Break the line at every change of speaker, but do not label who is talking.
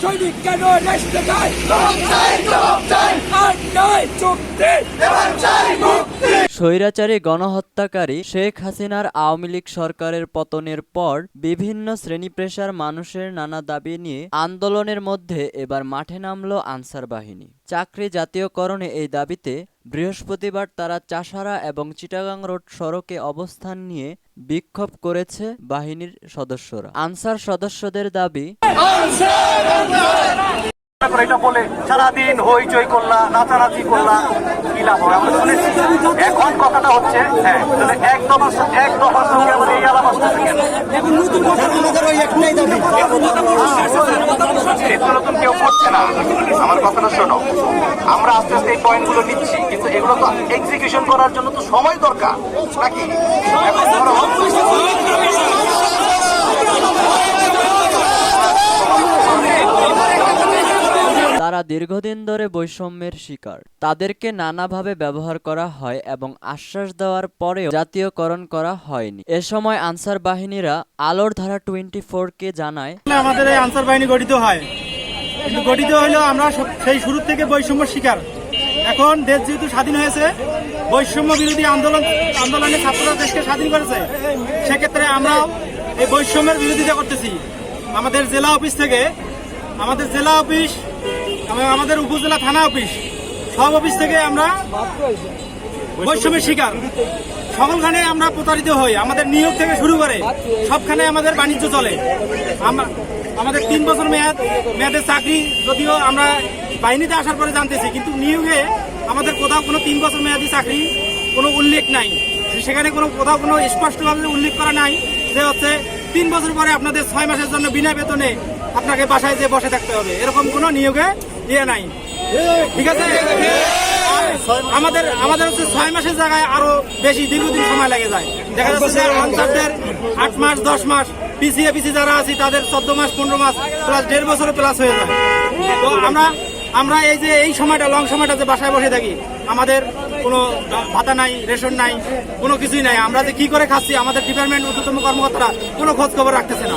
সৈনিক কেন রেস্টে যায়? আর নয় চুক্তি।
স্বৈরাচারী গণহত্যাকারী শেখ হাসিনার আওয়ামী লীগ সরকারের পতনের পর বিভিন্ন শ্রেণী পেশার মানুষের নানা দাবি নিয়ে আন্দোলনের মধ্যে এবার মাঠে নামল আনসার বাহিনী। চাকরি জাতীয়করণে এই দাবিতে বৃহস্পতিবার তারা চাষারা এবং চিটাগাং রোড সড়কে অবস্থান নিয়ে বিক্ষোভ করেছে বাহিনীর সদস্যরা। আনসার সদস্যদের দাবি,
এটা বলে সারাদিন হইচই করলা, নাচানাচি করলা, কি লাভ হবে? আমরা শুনেছি। এখন কথাটা হচ্ছে এক দফার সঙ্গে আমাদের এই আলাপ আসতেছে কেন? নতুন কেউ করছে না। আমার কথাটা শোনো, আমরা আস্তে আস্তে এই পয়েন্টগুলো নিচ্ছি, কিন্তু এগুলো তো এক্সিকিউশন করার জন্য তো সময় দরকার নাকি? এখন ধরো
তারা দীর্ঘদিন ধরে বৈষম্যের শিকার। তাদেরকে নানাভাবে ব্যবহার করা হয় এবং আশ্বাস দেওয়ার পরেও জাতীয়করণ করা হয়নি। এ সময় আনসার বাহিনীরা আলোর ধারা 24-কে জানায়,
আমাদের এই আনসার বাহিনী গঠিত হয়, কিন্তু গঠিত হইলেও আমরা সেই শুরু থেকে বৈষম্যের শিকার। এখন দেশ যেহেতু স্বাধীন হয়েছে, বৈষম্য বিরোধী আন্দোলনে ছাত্ররা দেশকে স্বাধীন করেছে, সেক্ষেত্রে আমরা এই বৈষম্যের বিরোধিতা করতেছি। আমাদের জেলা অফিস থেকে আমাদের জেলা অফিস, আমাদের উপজেলা থানা অফিস, সব অফিস থেকে আমরা বৈষম্যের শিকার। সকলখানে আমরা প্রতারিত হই। আমাদের নিয়োগ থেকে শুরু করে সবখানে আমাদের বাণিজ্য চলে। আমাদের 3 বছর মেয়াদের চাকরি যদিও আমরা বাহিনীতে আসার পরে জানতেছি, কিন্তু নিয়োগে আমাদের কোথাও কোনো 3 বছর মেয়াদি চাকরি কোনো উল্লেখ নাই। সেখানে কোথাও কোনো স্পষ্টভাবে উল্লেখ করা নাই যে হচ্ছে 3 বছর পরে আপনাদের 6 মাসের জন্য বিনা বেতনে আপনাকে বাসায় যে বসে থাকতে হবে, এরকম কোনো নিয়োগে নাই। ঠিক আছে, আমাদের হচ্ছে 6 মাসের জায়গায় আরো বেশি দীর্ঘদিন সময় লেগে যায়। দেখা যাচ্ছে আনসারদের 8 মাস 10 মাস, পিসি যারা আছি তাদের 14 মাস 15 মাস প্লাস 1.5 বছর প্লাস হয়ে যায়। তো আমরা এই যে এই সময়টা লং সময়টা যে বাসায় বসে থাকি, আমাদের কোনো ভাতা নাই, রেশন নাই, কোনো কিছুই নাই। আমরা যে কি করে খাচ্ছি, আমাদের ডিপার্টমেন্ট ঊর্ধ্বতম কর্মকর্তারা কোনো খোঁজ খবর রাখতেছে না।